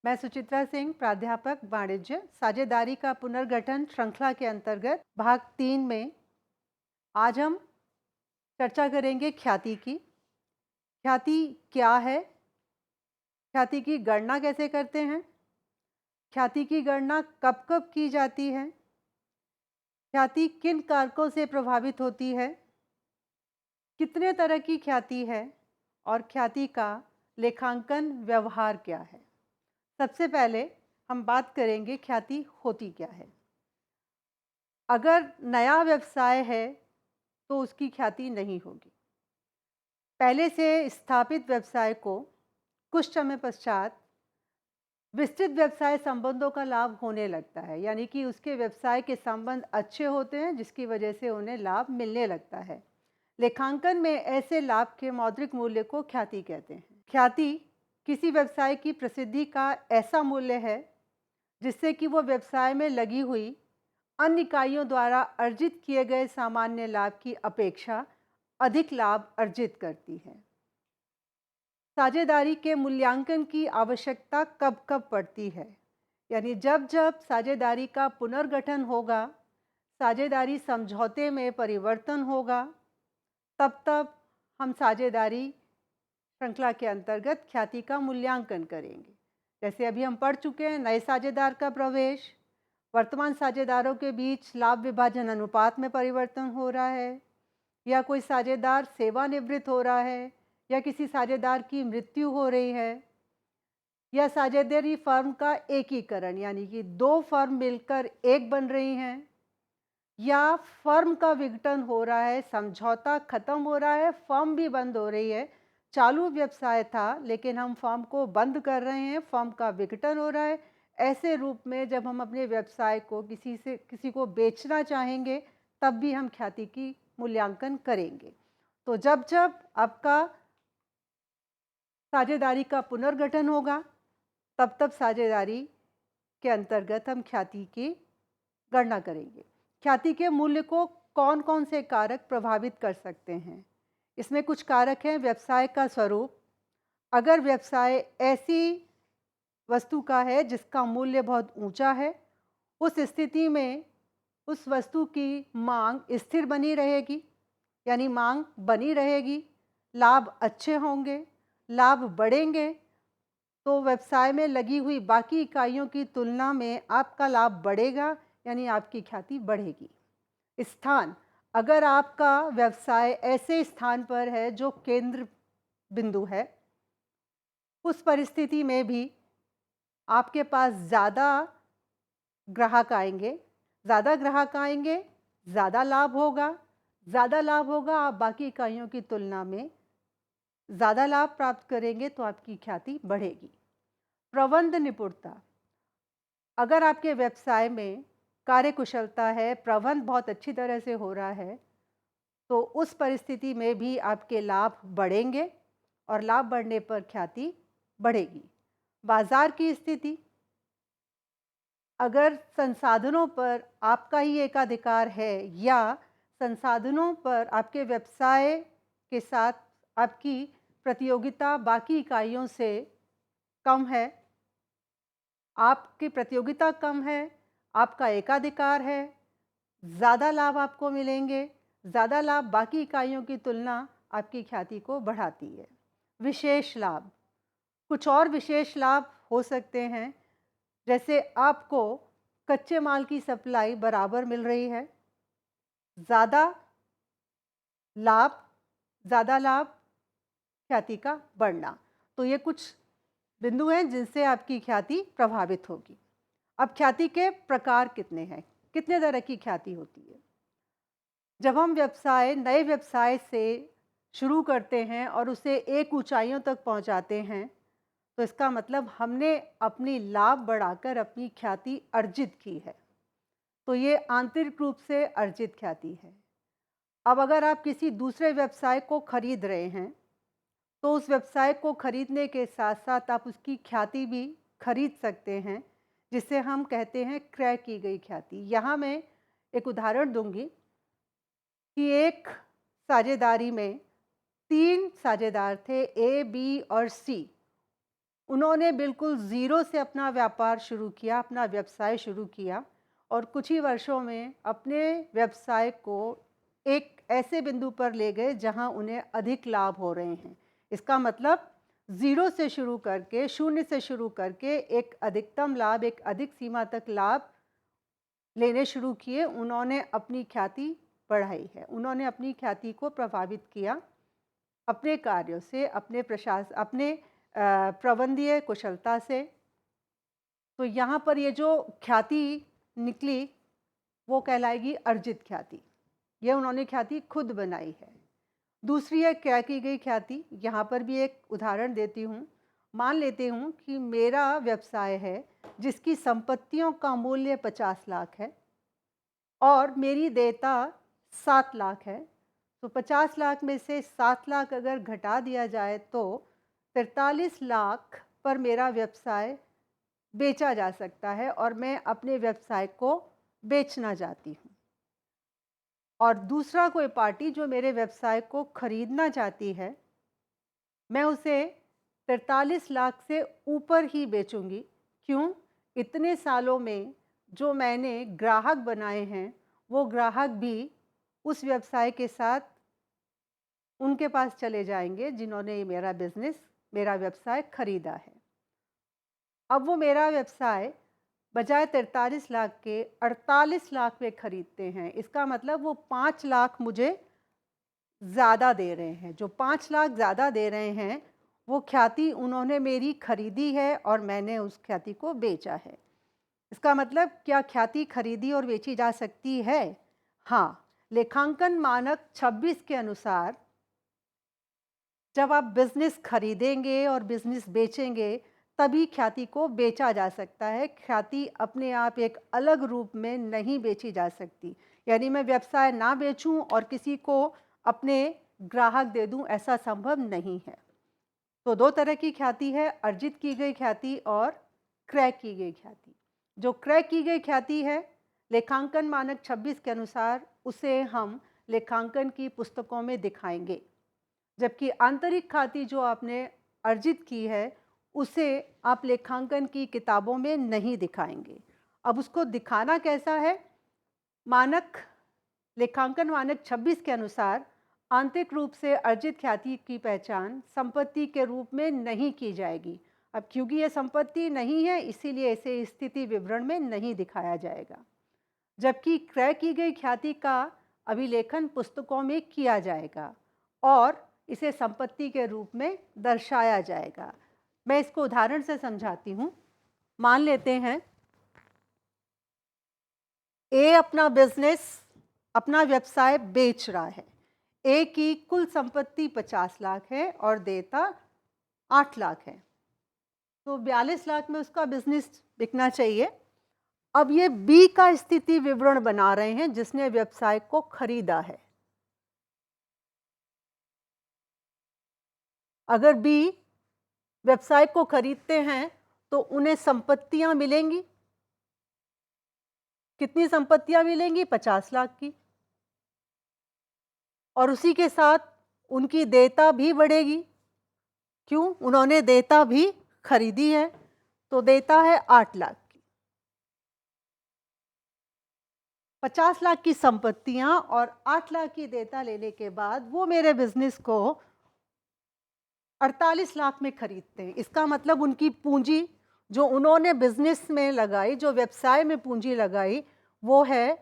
मैं सुचित्रा सिंह, प्राध्यापक वाणिज्य, साझेदारी का पुनर्गठन श्रृंखला के अंतर्गत भाग 3 में आज हम चर्चा करेंगे ख्याति की। ख्याति क्या है? ख्याति की गणना कैसे करते हैं? ख्याति की गणना कब-कब की जाती है? ख्याति किन कारकों से प्रभावित होती है? कितने तरह की ख्याति है? और ख्याति का लेखांकन व्यवहार क्या है? सबसे पहले हम बात करेंगे ख्याति होती क्या है। अगर नया व्यवसाय है तो उसकी ख्याति नहीं होगी। पहले से स्थापित व्यवसाय को कुछ समय पश्चात विस्तृत व्यवसाय संबंधों का लाभ होने लगता है, यानी कि उसके व्यवसाय के संबंध अच्छे होते हैं जिसकी वजह से उन्हें लाभ मिलने लगता है। लेखांकन में ऐसे लाभ के मौद्रिक मूल्य को ख्याति कहते हैं। ख्याति किसी व्यवसाय की प्रसिद्धि का ऐसा मूल्य है जिससे कि वो व्यवसाय में लगी हुई अन्य इकाइयों द्वारा अर्जित किए गए सामान्य लाभ की अपेक्षा अधिक लाभ अर्जित करती है। साझेदारी के मूल्यांकन की आवश्यकता कब-कब पड़ती है, यानी जब-जब साझेदारी का पुनर्गठन होगा, साझेदारी समझौते में परिवर्तन होगा, तब-तब हम साझेदारी श्रृंखला के अंतर्गत ख्याति का मूल्यांकन करेंगे। जैसे अभी हम पढ़ चुके हैं, नए साझेदार का प्रवेश, वर्तमान साझेदारों के बीच लाभ विभाजन अनुपात में परिवर्तन हो रहा है, या कोई साझेदार सेवानिवृत्त हो रहा है, या किसी साझेदार की मृत्यु हो रही है, या साझेदारी फर्म का एकीकरण यानी कि 2 फर्म मिलकर एक बन रही हैं, या फर्म का विघटन हो रहा है, समझौता खत्म हो रहा है, फर्म भी बंद हो रही है। चालू व्यवसाय था लेकिन हम फर्म को बंद कर रहे हैं, फर्म का विघटन हो रहा है। ऐसे रूप में जब हम अपने व्यवसाय को किसी को बेचना चाहेंगे तब भी हम ख्याति की मूल्यांकन करेंगे। तो जब-जब आपका साझेदारी का पुनर्गठन होगा तब-तब साझेदारी के अंतर्गत हम ख्याति की गणना करेंगे। ख्याति के मूल्य को कौन-कौन से कारक प्रभावित कर सकते हैं? इसमें कुछ कारक हैं। व्यवसाय का स्वरूप, अगर व्यवसाय ऐसी वस्तु का है जिसका मूल्य बहुत ऊंचा है, उस स्थिति में उस वस्तु की मांग स्थिर बनी रहेगी, यानी मांग बनी रहेगी, लाभ अच्छे होंगे, लाभ बढ़ेंगे तो व्यवसाय में लगी हुई बाकी इकाइयों की तुलना में आपका लाभ बढ़ेगा, यानी आपकी ख्याति बढ़ेगी। स्थान, अगर आपका व्यवसाय ऐसे स्थान पर है जो केंद्र बिंदु है, उस परिस्थिति में भी आपके पास ज़्यादा ग्राहक आएंगे, ज़्यादा लाभ होगा, आप बाकी इकाइयों की तुलना में ज़्यादा लाभ प्राप्त करेंगे तो आपकी ख्याति बढ़ेगी। प्रबंध निपुणता, अगर आपके व्यवसाय में कार्यकुशलता है, प्रबंध बहुत अच्छी तरह से हो रहा है, तो उस परिस्थिति में भी आपके लाभ बढ़ेंगे और लाभ बढ़ने पर ख्याति बढ़ेगी। बाजार की स्थिति, अगर संसाधनों पर आपका ही एकाधिकार है या संसाधनों पर आपके व्यवसाय के साथ आपकी प्रतियोगिता बाकी इकाइयों से कम है, आपकी प्रतियोगिता कम है, आपका एकाधिकार है, ज़्यादा लाभ आपको मिलेंगे, ज़्यादा लाभ बाकी इकाइयों की तुलना आपकी ख्याति को बढ़ाती है। विशेष लाभ, कुछ और विशेष लाभ हो सकते हैं, जैसे आपको कच्चे माल की सप्लाई बराबर मिल रही है, ज़्यादा लाभ, ख्याति का बढ़ना। तो ये कुछ बिंदु हैं जिनसे आपकी ख्याति प्रभावित होगी। अब ख्याति के प्रकार कितने हैं, कितने तरह की ख्याति होती है? जब हम नए व्यवसाय से शुरू करते हैं और उसे एक ऊंचाइयों तक पहुंचाते हैं, तो इसका मतलब हमने अपनी लाभ बढ़ाकर अपनी ख्याति अर्जित की है। तो ये आंतरिक रूप से अर्जित ख्याति है। अब अगर आप किसी दूसरे व्यवसाय को खरीद रहे हैं, तो उस व्यवसाय को खरीदने के साथ साथ आप उसकी ख्याति भी खरीद सकते हैं, जिसे हम कहते हैं क्रय की गई ख्याति। यहाँ मैं एक उदाहरण दूंगी कि एक साझेदारी में 3 साझेदार थे, ए, बी और सी। उन्होंने बिल्कुल ज़ीरो से अपना व्यापार शुरू किया, अपना व्यवसाय शुरू किया और कुछ ही वर्षों में अपने व्यवसाय को एक ऐसे बिंदु पर ले गए जहां उन्हें अधिक लाभ हो रहे हैं। इसका मतलब ज़ीरो से शुरू करके, शून्य से शुरू करके एक अधिकतम लाभ, एक अधिक सीमा तक लाभ लेने शुरू किए। उन्होंने अपनी ख्याति बढ़ाई है, उन्होंने अपनी ख्याति को प्रभावित किया अपने कार्यों से, अपने प्रबंधीय कुशलता से। तो यहाँ पर ये जो ख्याति निकली वो कहलाएगी अर्जित ख्याति। ये उन्होंने ख्याति खुद बनाई है। दूसरी है क्रय की गई ख्याति। यहाँ पर भी एक उदाहरण देती हूँ। मान लेते हूँ कि मेरा व्यवसाय है जिसकी संपत्तियों का मूल्य 50 लाख है और मेरी देयता 7 लाख है। तो 50 लाख में से 7 लाख अगर घटा दिया जाए तो 43 लाख पर मेरा व्यवसाय बेचा जा सकता है और मैं अपने व्यवसाय को बेचना चाहती हूँ। और दूसरा कोई पार्टी जो मेरे व्यवसाय को खरीदना चाहती है, मैं उसे 43 लाख से ऊपर ही बेचूंगी। क्यों? इतने सालों में जो मैंने ग्राहक बनाए हैं वो ग्राहक भी उस व्यवसाय के साथ उनके पास चले जाएंगे जिन्होंने मेरा व्यवसाय खरीदा है। अब वो मेरा व्यवसाय बजाय 43 लाख के 48 लाख में खरीदते हैं। इसका मतलब वो 5 लाख मुझे ज़्यादा दे रहे हैं। जो 5 लाख ज़्यादा दे रहे हैं वो ख्याति उन्होंने मेरी खरीदी है और मैंने उस ख्याति को बेचा है। इसका मतलब क्या ख्याति खरीदी और बेची जा सकती है? हाँ, लेखांकन मानक 26 के अनुसार जब आप बिजनेस खरीदेंगे और बिजनेस बेचेंगे तभी ख्याति को बेचा जा सकता है। ख्याति अपने आप एक अलग रूप में नहीं बेची जा सकती। यानी मैं व्यवसाय ना बेचूं और किसी को अपने ग्राहक दे दूं, ऐसा संभव नहीं है। तो दो तरह की ख्याति है, अर्जित की गई ख्याति और क्रय की गई ख्याति। जो क्रय की गई ख्याति है लेखांकन मानक 26 के अनुसार उसे हम लेखांकन की पुस्तकों में दिखाएंगे, जबकि आंतरिक ख्याति जो आपने अर्जित की है उसे आप लेखांकन की किताबों में नहीं दिखाएंगे। अब उसको दिखाना कैसा है? लेखांकन मानक 26 के अनुसार आंतरिक रूप से अर्जित ख्याति की पहचान संपत्ति के रूप में नहीं की जाएगी। अब क्योंकि ये संपत्ति नहीं है इसीलिए इसे स्थिति विवरण में नहीं दिखाया जाएगा, जबकि क्रय की गई ख्याति का अभिलेखन पुस्तकों में किया जाएगा और इसे संपत्ति के रूप में दर्शाया जाएगा। मैं इसको उदाहरण से समझाती हूँ। मान लेते हैं ए अपना व्यवसाय बेच रहा है। ए की कुल संपत्ति 50 लाख है और देयता 8 लाख है, तो 42 लाख में उसका बिजनेस बिकना चाहिए। अब ये बी का स्थिति विवरण बना रहे हैं जिसने व्यवसाय को खरीदा है। अगर बी व्यवसाय को खरीदते हैं तो उन्हें संपत्तियां मिलेंगी। कितनी संपत्तियां मिलेंगी? 50 लाख की। और उसी के साथ उनकी देयता भी बढ़ेगी। क्यों? उन्होंने देयता भी खरीदी है, तो देयता है 8 लाख की। 50 लाख की संपत्तियां और 8 लाख की देयता लेने के बाद वो मेरे बिजनेस को 48 लाख में खरीदते हैं। इसका मतलब उनकी पूंजी जो उन्होंने बिजनेस में लगाई, जो व्यवसाय में पूंजी लगाई, वो है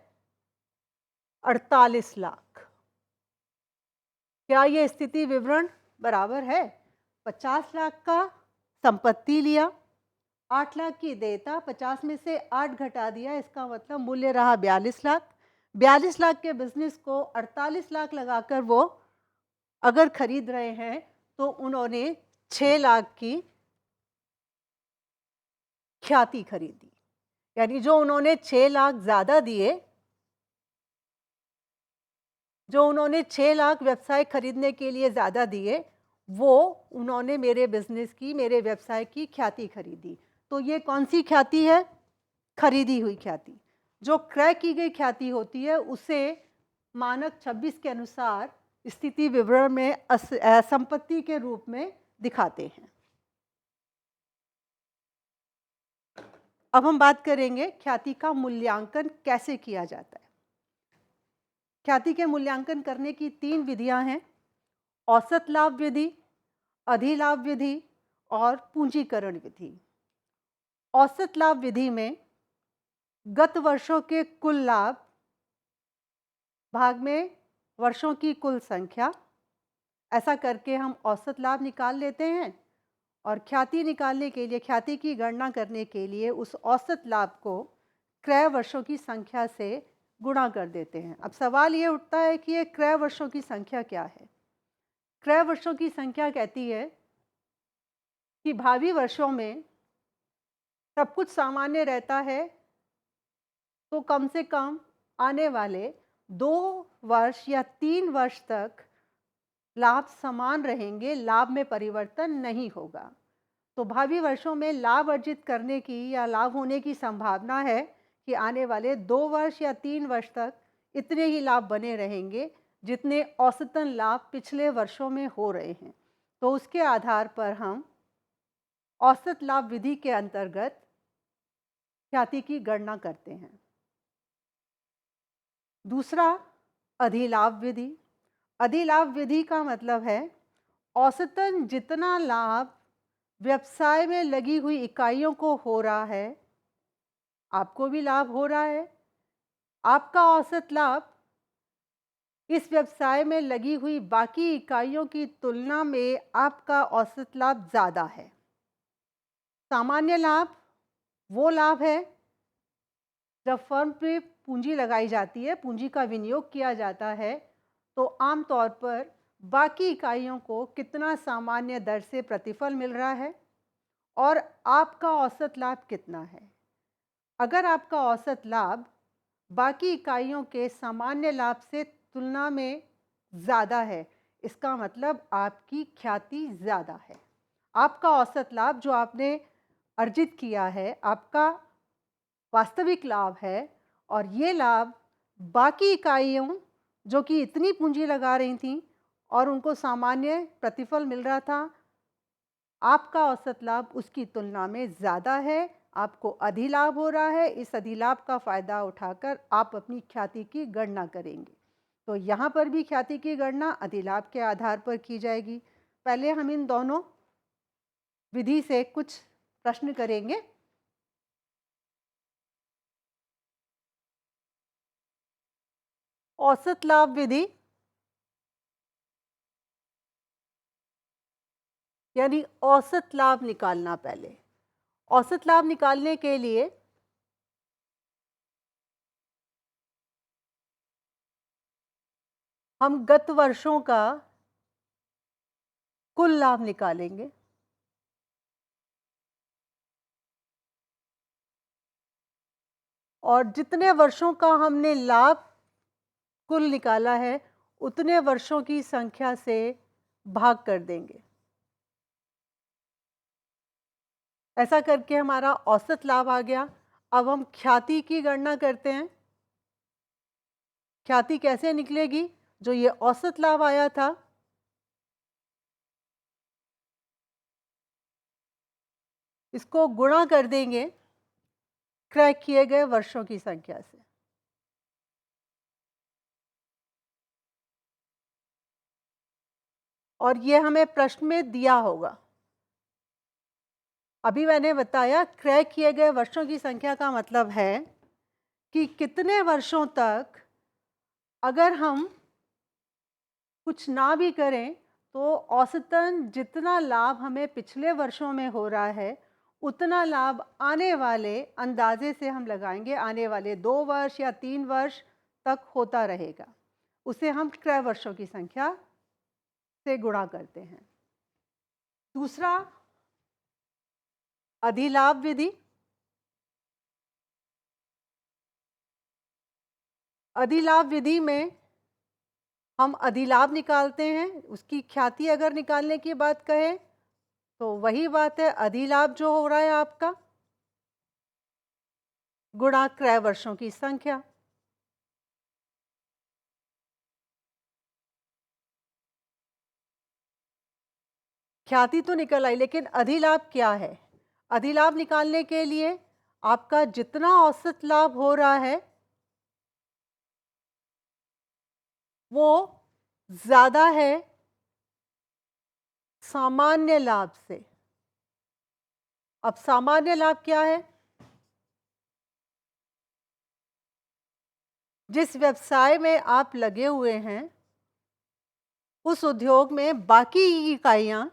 48 लाख। क्या ये स्थिति विवरण बराबर है? 50 लाख का संपत्ति लिया, 8 लाख की देयता, 50 में से 8 घटा दिया, इसका मतलब मूल्य रहा 42 लाख। 42 लाख के बिजनेस को 48 लाख लगाकर वो अगर खरीद रहे हैं तो उन्होंने 6 लाख की ख्याति खरीदी। यानी जो उन्होंने 6 लाख ज़्यादा दिए, जो उन्होंने 6 लाख व्यवसाय खरीदने के लिए ज़्यादा दिए, वो उन्होंने मेरे बिजनेस की, मेरे व्यवसाय की ख्याति खरीदी। तो ये कौन सी ख्याति है? खरीदी हुई ख्याति। जो क्रय की गई ख्याति होती है उसे मानक 26 के अनुसार स्थिति विवरण में संपत्ति के रूप में दिखाते हैं। अब हम बात करेंगे ख्याति का मूल्यांकन कैसे किया जाता है। ख्याति के मूल्यांकन करने की 3 विधियां हैं: औसत लाभ विधि, अधिलाभ विधि और पूंजीकरण विधि। औसत लाभ विधि में गत वर्षों के कुल लाभ भाग में वर्षों की कुल संख्या, ऐसा करके हम औसत लाभ निकाल लेते हैं और ख्याति निकालने के लिए, ख्याति की गणना करने के लिए उस औसत लाभ को क्रय वर्षों की संख्या से गुणा कर देते हैं। अब सवाल ये उठता है कि ये क्रय वर्षों की संख्या क्या है? क्रय वर्षों की संख्या कहती है कि भावी वर्षों में सब कुछ सामान्य रहता है तो कम से कम आने वाले 2 वर्ष या 3 वर्ष तक लाभ समान रहेंगे, लाभ में परिवर्तन नहीं होगा। तो भावी वर्षों में लाभ अर्जित करने की या लाभ होने की संभावना है कि आने वाले 2 वर्ष या 3 वर्ष तक इतने ही लाभ बने रहेंगे जितने औसतन लाभ पिछले वर्षों में हो रहे हैं। तो उसके आधार पर हम औसत लाभ विधि के अंतर्गत ख्याति की गणना करते हैं। दूसरा, अधिलाभ विधि। अधिलाभ विधि का मतलब है औसतन जितना लाभ व्यवसाय में लगी हुई इकाइयों को हो रहा है, आपको भी लाभ हो रहा है। आपका औसत लाभ इस व्यवसाय में लगी हुई बाकी इकाइयों की तुलना में आपका औसत लाभ ज़्यादा है। सामान्य लाभ वो लाभ है जब फर्म पे पूंजी लगाई जाती है, पूंजी का विनियोग किया जाता है, तो आमतौर पर बाकी इकाइयों को कितना सामान्य दर से प्रतिफल मिल रहा है और आपका औसत लाभ कितना है। अगर आपका औसत लाभ बाकी इकाइयों के सामान्य लाभ से तुलना में ज़्यादा है, इसका मतलब आपकी ख्याति ज़्यादा है। आपका औसत लाभ जो आपने अर्जित किया है, आपका वास्तविक लाभ है और ये लाभ बाकी इकाइयों जो कि इतनी पूंजी लगा रही थीं और उनको सामान्य प्रतिफल मिल रहा था, आपका औसत लाभ उसकी तुलना में ज़्यादा है, आपको अधिलाभ हो रहा है। इस अधिलाभ का फ़ायदा उठाकर आप अपनी ख्याति की गणना करेंगे। तो यहाँ पर भी ख्याति की गणना अधिलाभ के आधार पर की जाएगी। पहले हम इन दोनों विधि से कुछ प्रश्न करेंगे। औसत लाभ विधि यानी औसत लाभ निकालना। पहले औसत लाभ निकालने के लिए हम गत वर्षों का कुल लाभ निकालेंगे और जितने वर्षों का हमने लाभ कुल निकाला है उतने वर्षों की संख्या से भाग कर देंगे। ऐसा करके हमारा औसत लाभ आ गया। अब हम ख्याति की गणना करते हैं। ख्याति कैसे निकलेगी? जो ये औसत लाभ आया था, इसको गुणा कर देंगे क्रय किए गए वर्षों की संख्या से। और ये हमें प्रश्न में दिया होगा। अभी मैंने बताया क्रय किए गए वर्षों की संख्या का मतलब है कि कितने वर्षों तक अगर हम कुछ ना भी करें तो औसतन जितना लाभ हमें पिछले वर्षों में हो रहा है उतना लाभ आने वाले अंदाजे से हम लगाएंगे, आने वाले 2 वर्ष या 3 वर्ष तक होता रहेगा। उसे हम क्रय वर्षों की संख्या से गुणा करते हैं। दूसरा, अधिलाभ विधि। अधिलाभ विधि में हम अधिलाभ निकालते हैं। उसकी ख्याति अगर निकालने की बात कहें तो वही बात है, अधिलाभ जो हो रहा है आपका गुणा क्रय वर्षों की संख्या। ख्याति तो निकल आई, लेकिन अधिलाभ क्या है? अधिलाभ निकालने के लिए आपका जितना औसत लाभ हो रहा है वो ज़्यादा है सामान्य लाभ से। अब सामान्य लाभ क्या है? जिस व्यवसाय में आप लगे हुए हैं उस उद्योग में बाकी इकाइयां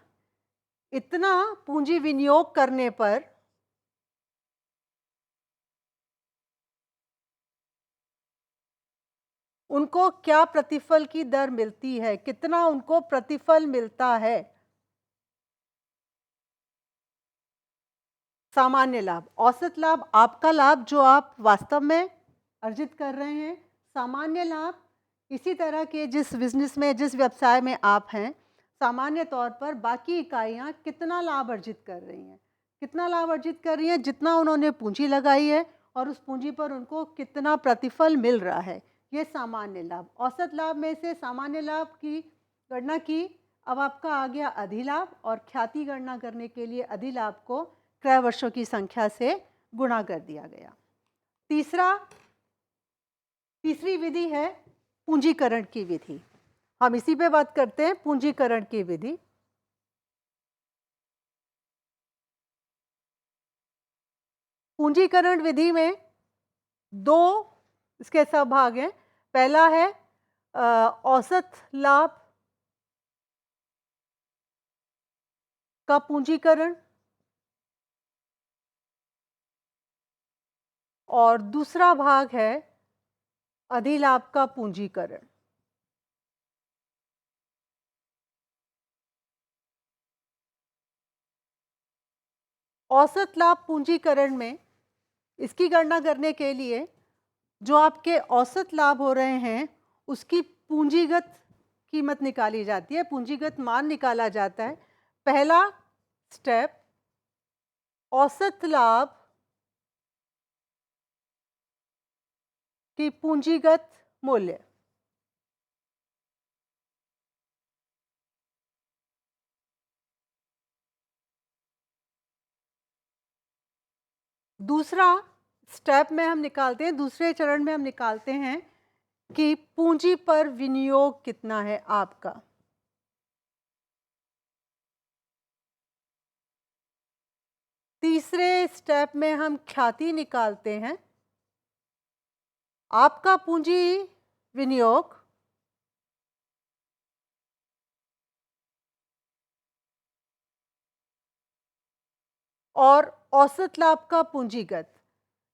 इतना पूंजी विनियोग करने पर उनको क्या प्रतिफल की दर मिलती है, कितना उनको प्रतिफल मिलता है। सामान्य लाभ, औसत लाभ, आपका लाभ जो आप वास्तव में अर्जित कर रहे हैं। सामान्य लाभ इसी तरह के जिस बिजनेस में, जिस व्यवसाय में आप हैं, सामान्य तौर पर बाकी इकाइयां कितना लाभ अर्जित कर रही हैं, कितना लाभ अर्जित कर रही हैं, जितना उन्होंने पूंजी लगाई है और उस पूंजी पर उनको कितना प्रतिफल मिल रहा है, ये सामान्य लाभ। औसत लाभ में से सामान्य लाभ की गणना की। अब आपका आ गया अधिलाभ, और ख्याति गणना करने के लिए अधिलाभ को क्रय वर्षों की संख्या से गुणा कर दिया गया। तीसरी विधि है पूंजीकरण की विधि। हम इसी पे बात करते हैं, पूंजीकरण की विधि। पूंजीकरण विधि में दो इसके सहभाग हैं। पहला है औसत लाभ का पूंजीकरण, और दूसरा भाग है अधिलाभ का पूंजीकरण। औसत लाभ पूंजीकरण में इसकी गणना करने के लिए जो आपके औसत लाभ हो रहे हैं उसकी पूंजीगत कीमत निकाली जाती है, पूंजीगत मान निकाला जाता है। पहला स्टेप, औसत लाभ की पूंजीगत मूल्य। दूसरा स्टेप में हम निकालते हैं, दूसरे चरण में हम निकालते हैं कि पूंजी पर विनियोग कितना है आपका। तीसरे स्टेप में हम ख्याति निकालते हैं। आपका पूंजी विनियोग और औसत लाभ का पूंजीगत,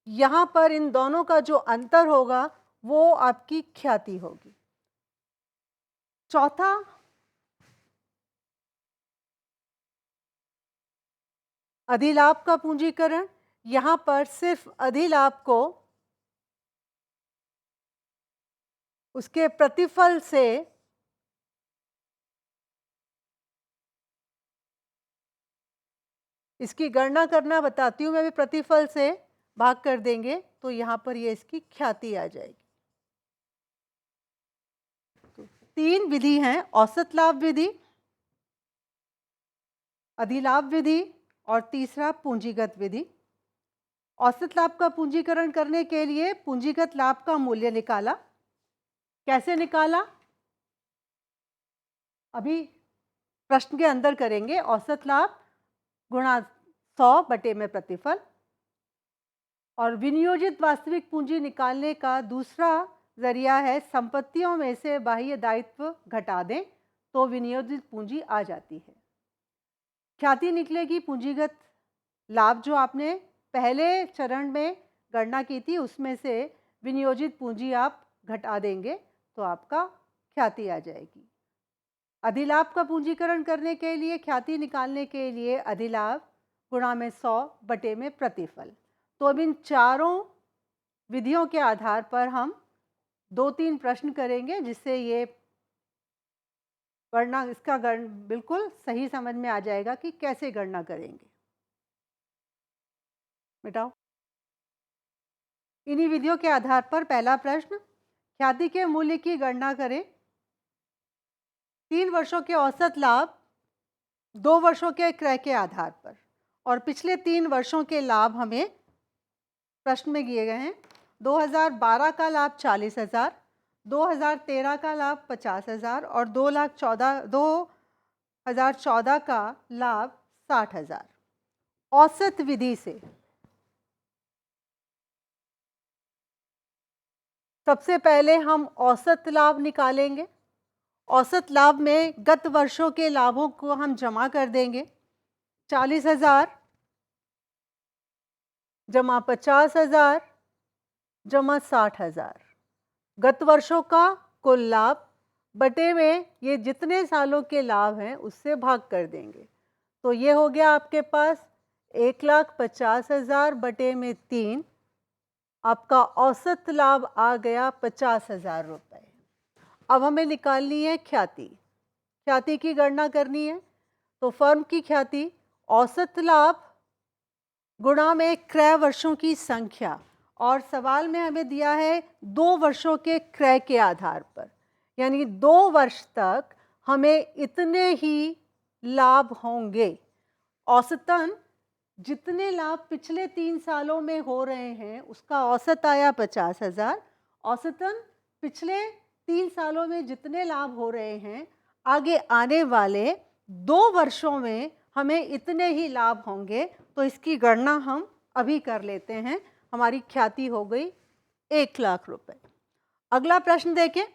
यहां पर इन दोनों का जो अंतर होगा वो आपकी ख्याति होगी। चौथा, अधिलाभ का पूंजीकरण। यहां पर सिर्फ अधिलाभ को उसके प्रतिफल से इसकी गणना करना बताती हूं मैं भी, प्रतिफल से भाग कर देंगे तो यहां पर ये इसकी ख्याति आ जाएगी। तो तीन विधि हैं, औसत लाभ विधि, अधिलाभ विधि और तीसरा पूंजीगत विधि। औसत लाभ का पूंजीकरण करने के लिए पूंजीगत लाभ का मूल्य निकाला। कैसे निकाला अभी प्रश्न के अंदर करेंगे। औसत लाभ गुणा 100 बटे में प्रतिफल, और विनियोजित वास्तविक पूंजी निकालने का दूसरा जरिया है संपत्तियों में से बाह्य दायित्व घटा दें तो विनियोजित पूंजी आ जाती है। ख्याति निकलेगी पूंजीगत लाभ जो आपने पहले चरण में गणना की थी उसमें से विनियोजित पूंजी आप घटा देंगे तो आपका ख्याति आ जाएगी। अधिलाभ का पूंजीकरण करने के लिए, ख्याति निकालने के लिए अधिलाभ गुणा में 100 बटे में प्रतिफल। तो अब इन चारों विधियों के आधार पर हम 2-3 प्रश्न करेंगे जिससे ये गणना, इसका बिल्कुल सही समझ में आ जाएगा कि कैसे गणना करेंगे। बेटाओ, इन्हीं विधियों के आधार पर पहला प्रश्न, ख्याति के मूल्य की गणना करें। 3 वर्षों के औसत लाभ 2 वर्षों के क्रय के आधार पर, और पिछले 3 वर्षों के लाभ हमें प्रश्न में दिए गए हैं। 2012 का लाभ 40,000, 2013 का लाभ 50,000 और 2014 का लाभ 60,000। औसत विधि से सबसे पहले हम औसत लाभ निकालेंगे। औसत लाभ में गत वर्षों के लाभों को हम जमा कर देंगे। 40,000 जमा 50,000 जमा 60,000, गत वर्षों का कुल लाभ बटे में ये जितने सालों के लाभ हैं उससे भाग कर देंगे। तो ये हो गया आपके पास 1,50,000 बटे में 3, आपका औसत लाभ आ गया 50,000 रुपये। अब हमें निकालनी है ख्याति। ख्याति की गणना करनी है। तो फर्म की ख्याति औसत लाभ गुणा में क्रय वर्षों की संख्या, और सवाल में हमें दिया है 2 वर्षों के क्रय के आधार पर, यानी 2 वर्ष तक हमें इतने ही लाभ होंगे। औसतन जितने लाभ पिछले 3 सालों में हो रहे हैं उसका औसत आया 50,000। औसतन पिछले 3 सालों में जितने लाभ हो रहे हैं आगे आने वाले 2 वर्षों में हमें इतने ही लाभ होंगे। तो इसकी गणना हम अभी कर लेते हैं। हमारी ख्याति हो गई 1,00,000 रुपए। अगला प्रश्न देखें।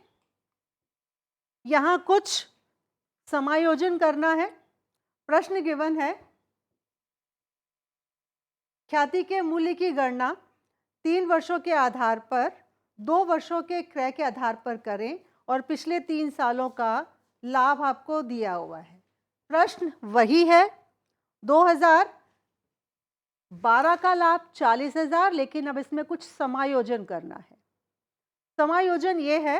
यहाँ कुछ समायोजन करना है। प्रश्न गिवन है, ख्याति के मूल्य की गणना 3 वर्षों के आधार पर 2 वर्षों के क्रय के आधार पर करें और पिछले 3 सालों का लाभ आपको दिया हुआ है। प्रश्न वही है। 2012 का लाभ 40,000, लेकिन अब इसमें कुछ समायोजन करना है। समायोजन ये है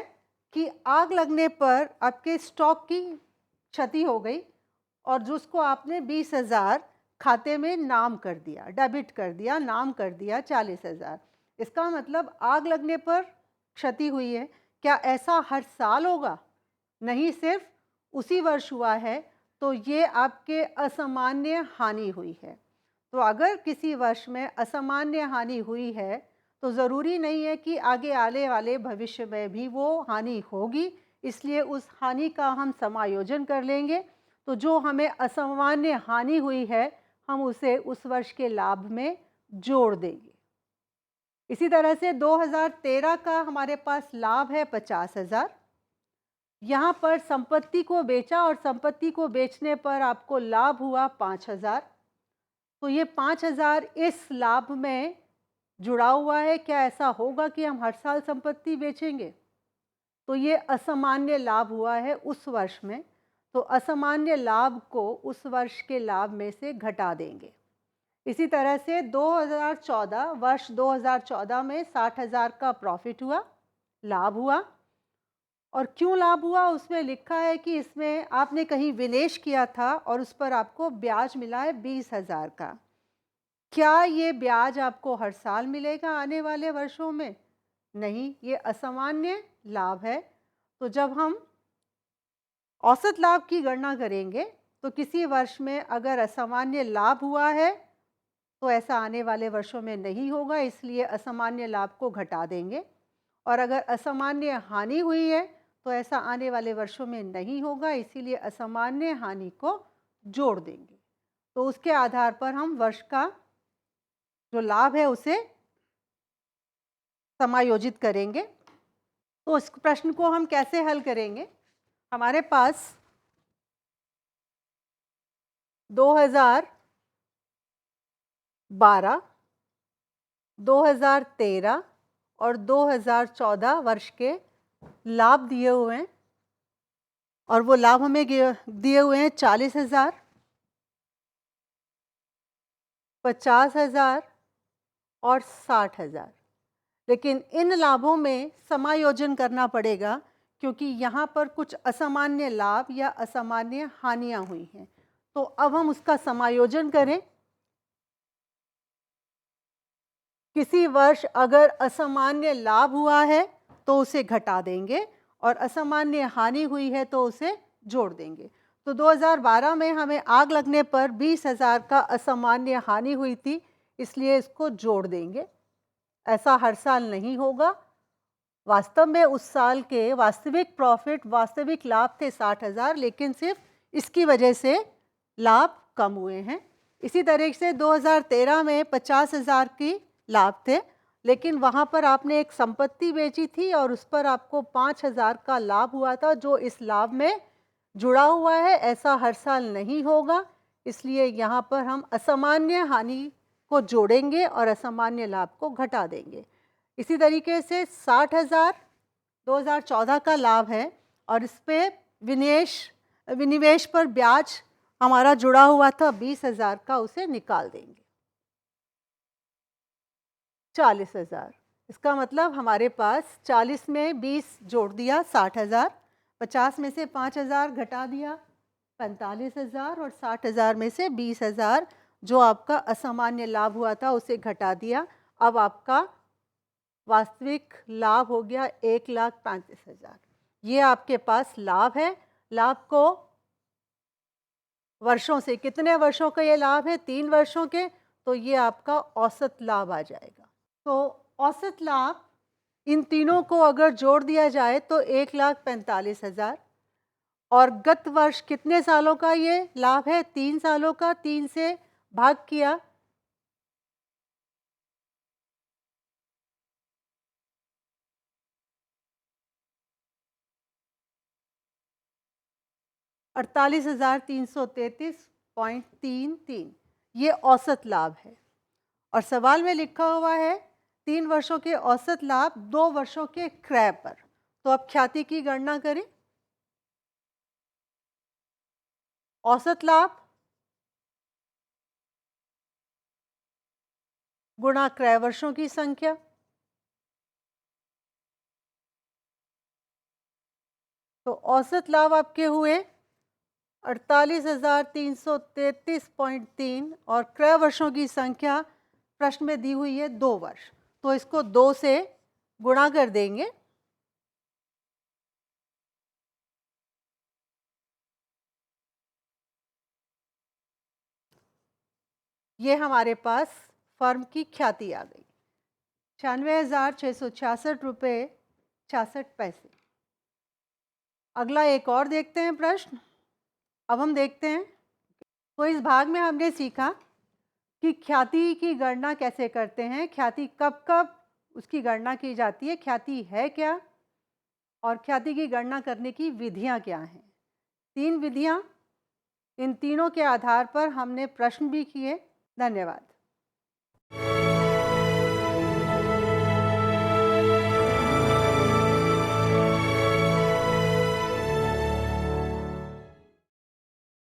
कि आग लगने पर आपके स्टॉक की क्षति हो गई और जिसको आपने 20,000 खाते में नाम कर दिया, डेबिट कर दिया, नाम कर दिया 40,000। इसका मतलब आग लगने पर क्षति हुई है। क्या ऐसा हर साल होगा? नहीं, सिर्फ उसी वर्ष हुआ है। तो ये आपके असामान्य हानि हुई है। तो अगर किसी वर्ष में असामान्य हानि हुई है तो ज़रूरी नहीं है कि आगे आने वाले भविष्य में भी वो हानि होगी, इसलिए उस हानि का हम समायोजन कर लेंगे। तो जो हमें असामान्य हानि हुई है हम उसे उस वर्ष के लाभ में जोड़ देंगे। इसी तरह से 2013 का हमारे पास लाभ है 50,000। यहाँ पर संपत्ति को बेचा और संपत्ति को बेचने पर आपको लाभ हुआ 5,000। तो ये 5,000 इस लाभ में जुड़ा हुआ है। क्या ऐसा होगा कि हम हर साल संपत्ति बेचेंगे? तो ये असामान्य लाभ हुआ है उस वर्ष में। तो असामान्य लाभ को उस वर्ष के लाभ में से घटा देंगे। इसी तरह से 2014 वर्ष 2014 में 60,000 का प्रॉफिट हुआ, लाभ हुआ। और क्यों लाभ हुआ उसमें लिखा है कि इसमें आपने कहीं विनिवेश किया था और उस पर आपको ब्याज मिला है 20,000 का। क्या ये ब्याज आपको हर साल मिलेगा आने वाले वर्षों में? नहीं, ये असामान्य लाभ है। तो जब हम औसत लाभ की गणना करेंगे तो किसी वर्ष में अगर असामान्य लाभ हुआ है तो ऐसा आने वाले वर्षों में नहीं होगा, इसलिए असामान्य लाभ को घटा देंगे। और अगर असामान्य हानि हुई है तो ऐसा आने वाले वर्षों में नहीं होगा, इसीलिए असामान्य हानि को जोड़ देंगे। तो उसके आधार पर हम वर्ष का जो लाभ है उसे समायोजित करेंगे। तो इस प्रश्न को हम कैसे हल करेंगे? हमारे पास 2012, 2013 और 2014 वर्ष के लाभ दिए हुए हैं और वो लाभ हमें दिए हुए हैं 40,000, 50,000 और 60,000। लेकिन इन लाभों में समायोजन करना पड़ेगा क्योंकि यहाँ पर कुछ असामान्य लाभ या असामान्य हानियाँ हुई हैं। तो अब हम उसका समायोजन करें। किसी वर्ष अगर असामान्य लाभ हुआ है तो उसे घटा देंगे और असामान्य हानि हुई है तो उसे जोड़ देंगे। तो 2012 में हमें आग लगने पर 20,000 का असामान्य हानि हुई थी, इसलिए इसको जोड़ देंगे। ऐसा हर साल नहीं होगा। वास्तव में उस साल के वास्तविक प्रॉफिट, वास्तविक लाभ थे 60,000, लेकिन सिर्फ इसकी वजह से लाभ कम हुए हैं। इसी तरीके से 2013 में 50,000 की लाभ थे, लेकिन वहाँ पर आपने एक संपत्ति बेची थी और उस पर आपको 5,000 का लाभ हुआ था, जो इस लाभ में जुड़ा हुआ है। ऐसा हर साल नहीं होगा, इसलिए यहाँ पर हम असामान्य हानि को जोड़ेंगे और असामान्य लाभ को घटा देंगे। इसी तरीके से 60,000 2014 का लाभ है और इस पे विनिवेश पर ब्याज हमारा जुड़ा हुआ था 20,000 का, उसे निकाल देंगे। 40,000, इसका मतलब हमारे पास 40 में 20 जोड़ दिया 60,000, 50 में से 5,000 घटा दिया 45,000 और 60,000 में से 20,000 जो आपका असामान्य लाभ हुआ था उसे घटा दिया। अब आपका वास्तविक लाभ हो गया 1,35,000। ये आपके पास लाभ है। लाभ को वर्षों से, कितने वर्षों का ये लाभ है? 3 वर्षों के, तो ये आपका औसत लाभ आ जाएगा। तो औसत लाभ इन तीनों को अगर जोड़ दिया जाए तो 1,45,000 और गत वर्ष कितने सालों का ये लाभ है? 3 सालों का। 3 से भाग किया 48,333.33, ये औसत लाभ है। और सवाल में लिखा हुआ है 3 वर्षों के औसत लाभ 2 वर्षों के क्रय पर। तो अब ख्याति की गणना करें। औसत लाभ गुणा क्रय वर्षों की संख्या, तो औसत लाभ आपके हुए 48,333.3 और क्रय वर्षों की संख्या प्रश्न में दी हुई है 2 वर्ष, तो इसको 2 से गुणा कर देंगे। ये हमारे पास फर्म की ख्याति आ गई, 96,666 रुपये 66 पैसे। अगला एक और देखते हैं प्रश्न। अब हम देखते हैं, तो इस भाग में हमने सीखा कि ख्याति की गणना कैसे करते हैं, ख्याति कब कब उसकी गणना की जाती है, ख्याति है क्या, और ख्याति की गणना करने की विधियां क्या हैं। 3 विधियां, इन तीनों के आधार पर हमने प्रश्न भी किए। धन्यवाद।